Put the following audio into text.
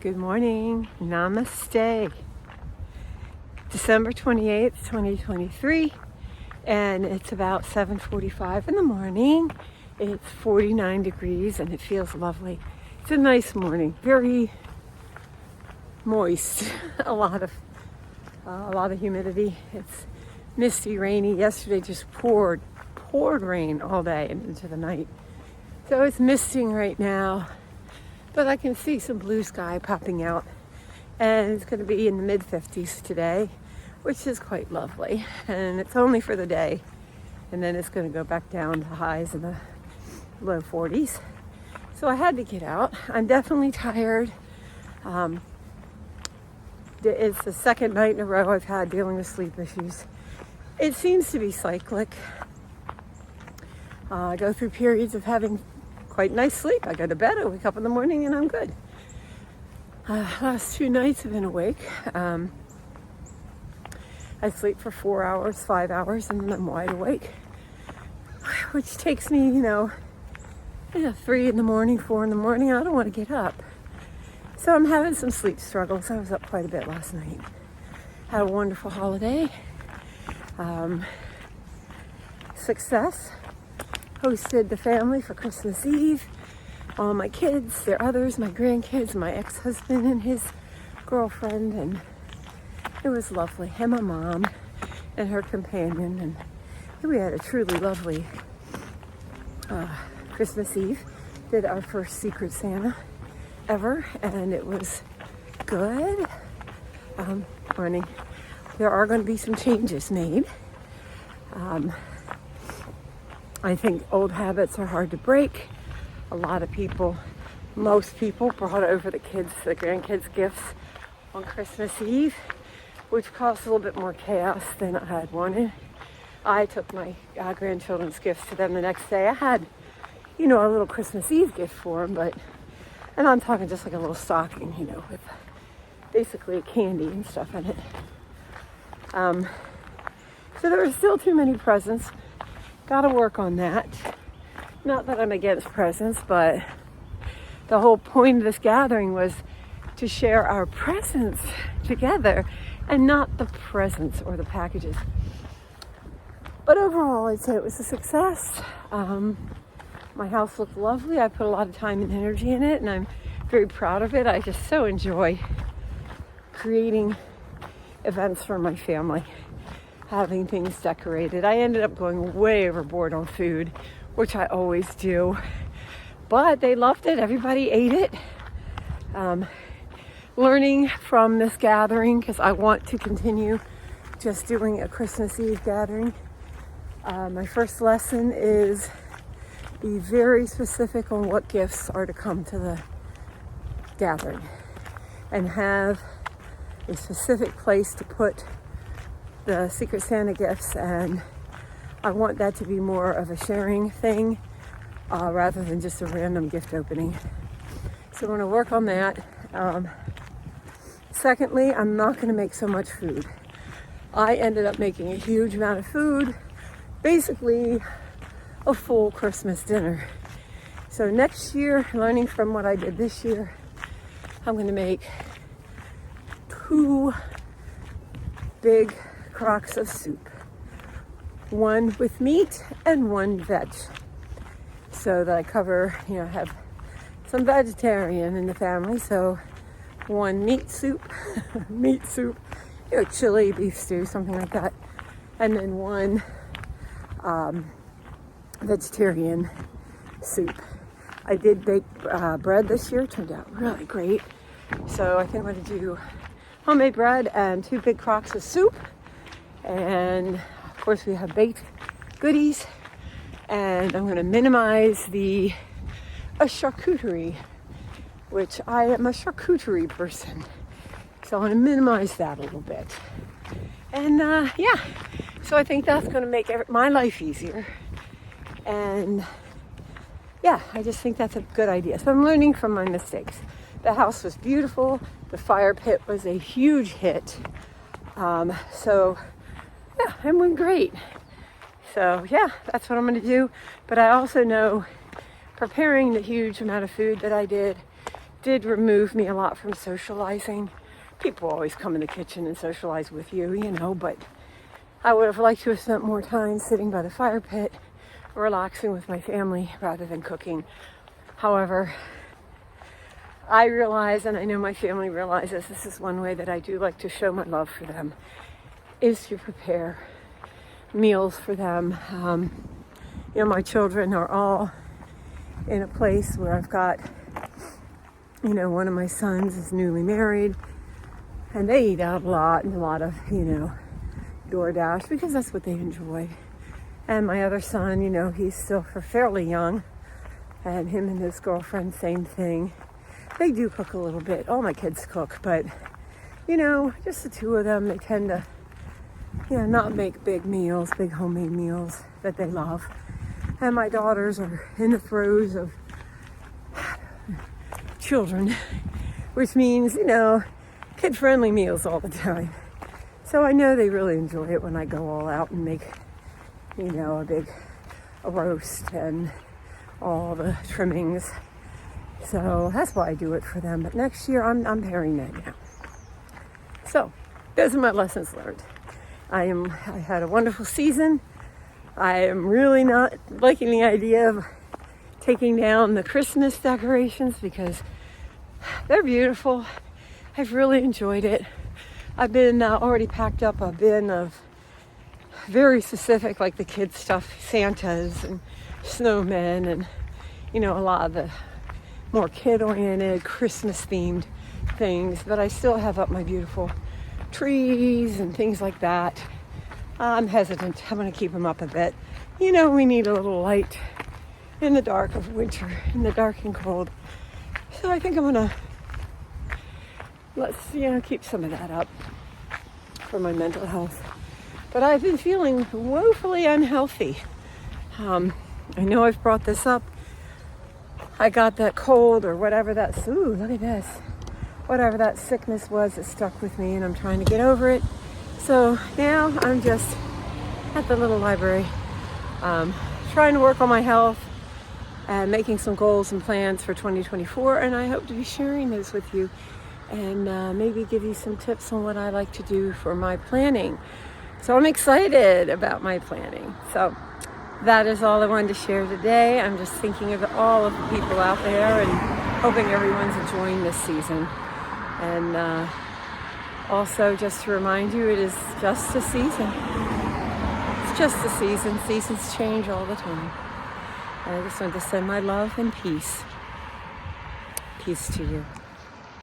Good morning. Namaste. December 28th, 2023, and it's about 7:45 in the morning. It's 49 degrees and it feels lovely. It's a nice morning, very moist. a lot of humidity. It's misty, rainy. Yesterday just poured rain all day and into the night. So it's misting right now. But I can see some blue sky popping out, and it's going to be in the mid-50s today, which is quite lovely. And it's only for the day, and then it's going to go back down to highs in the low 40s. So I had to get out. I'm definitely tired. It's the second night in a row I've had dealing with sleep issues. It seems to be cyclic. I go through periods of having quite nice sleep. I go to bed, I wake up in the morning, and I'm good. Last 2 nights I've been awake. I sleep for 4 hours, 5 hours, and then I'm wide awake, which takes me, 3 in the morning, 4 in the morning. I don't want to get up. So I'm having some sleep struggles. I was up quite a bit last night. Had a wonderful holiday. Success. Hosted the family for Christmas Eve. All my kids, their others, my grandkids, my ex-husband and his girlfriend, and it was lovely. And my mom and her companion, and we had a truly lovely Christmas Eve. Did our first Secret Santa ever, and it was good. Morning. There are going to be some changes made. I think old habits are hard to break. A lot of people, most people, brought over the grandkids' gifts on Christmas Eve, which caused a little bit more chaos than I had wanted. I took my grandchildren's gifts to them the next day. I had, a little Christmas Eve gift for them, and I'm talking just like a little stocking, with basically candy and stuff in it. So there were still too many presents. Got to work on that. Not that I'm against presents, but the whole point of this gathering was to share our presents together and not the presents or the packages. But overall, I'd say it was a success. My house looked lovely. I put a lot of time and energy in it, and I'm very proud of it. I just so enjoy creating events for my family. Having things decorated. I ended up going way overboard on food, which I always do, but they loved it. Everybody ate it. Learning from this gathering, because I want to continue just doing a Christmas Eve gathering. My first lesson is be very specific on what gifts are to come to the gathering, and have a specific place to put the Secret Santa gifts, and I want that to be more of a sharing thing rather than just a random gift opening. So we're going to work on that. Secondly, I'm not going to make so much food. I ended up making a huge amount of food, basically a full Christmas dinner. So next year, learning from what I did this year, I'm going to make 2 big crocks of soup, 1 with meat and 1 veg, so that I cover, have some vegetarian in the family. So 1 meat soup, chili, beef stew, something like that, and then 1 vegetarian soup. I did bake bread this year. It turned out really great. So I think I'm going to do homemade bread and 2 big crocks of soup. And of course we have baked goodies, and I'm going to minimize a charcuterie, which I am a charcuterie person, so I want to minimize that a little bit. And so I think that's going to make my life easier, and I just think that's a good idea. So I'm learning from my mistakes. The house was beautiful. The fire pit was a huge hit. I'm doing great. So that's what I'm going to do. But I also know, preparing the huge amount of food that I did, did remove me a lot from socializing. People always come in the kitchen and socialize with you, you know, but I would have liked to have spent more time sitting by the fire pit, relaxing with my family rather than cooking. However, I realize, and I know my family realizes, this is one way that I do like to show my love for them, is to prepare meals for them. You know, my children are all in a place where I've got, you know, one of my sons is newly married, and they eat out a lot, and a lot of, you know, DoorDash, because that's what they enjoy. And my other son, you know, he's still fairly young, and him and his girlfriend, same thing. They do cook a little bit. All my kids cook, but, you know, just the two of them, they tend to, you know, not make big meals, big homemade meals that they love. And my daughters are in the throes of children, which means, you know, kid-friendly meals all the time. So I know they really enjoy it when I go all out and make, you know, a roast and all the trimmings. So that's why I do it for them. But next year, I'm pairing that now. So those are my lessons learned. I had a wonderful season. I am really not liking the idea of taking down the Christmas decorations because they're beautiful. I've really enjoyed it. I've been already packed up a bin of very specific, like the kids stuff, Santas and snowmen, and, you know, a lot of the more kid-oriented, Christmas-themed things. But I still have up my beautiful trees and things like that. I'm hesitant. I'm going to keep them up a bit. You know, we need a little light in the dark of winter, in the dark and cold. So I think I'm going to keep some of that up for my mental health. But I've been feeling woefully unhealthy. I know I've brought this up. I got that cold or whatever look at this. Whatever that sickness was, it stuck with me, and I'm trying to get over it. So now I'm just at the little library, trying to work on my health and making some goals and plans for 2024. And I hope to be sharing those with you and maybe give you some tips on what I like to do for my planning. So I'm excited about my planning. So that is all I wanted to share today. I'm just thinking of all of the people out there and hoping everyone's enjoying this season. And also just to remind you, it is just a season. It's just a season. Seasons change all the time. And I just want to send my love and peace. Peace to you.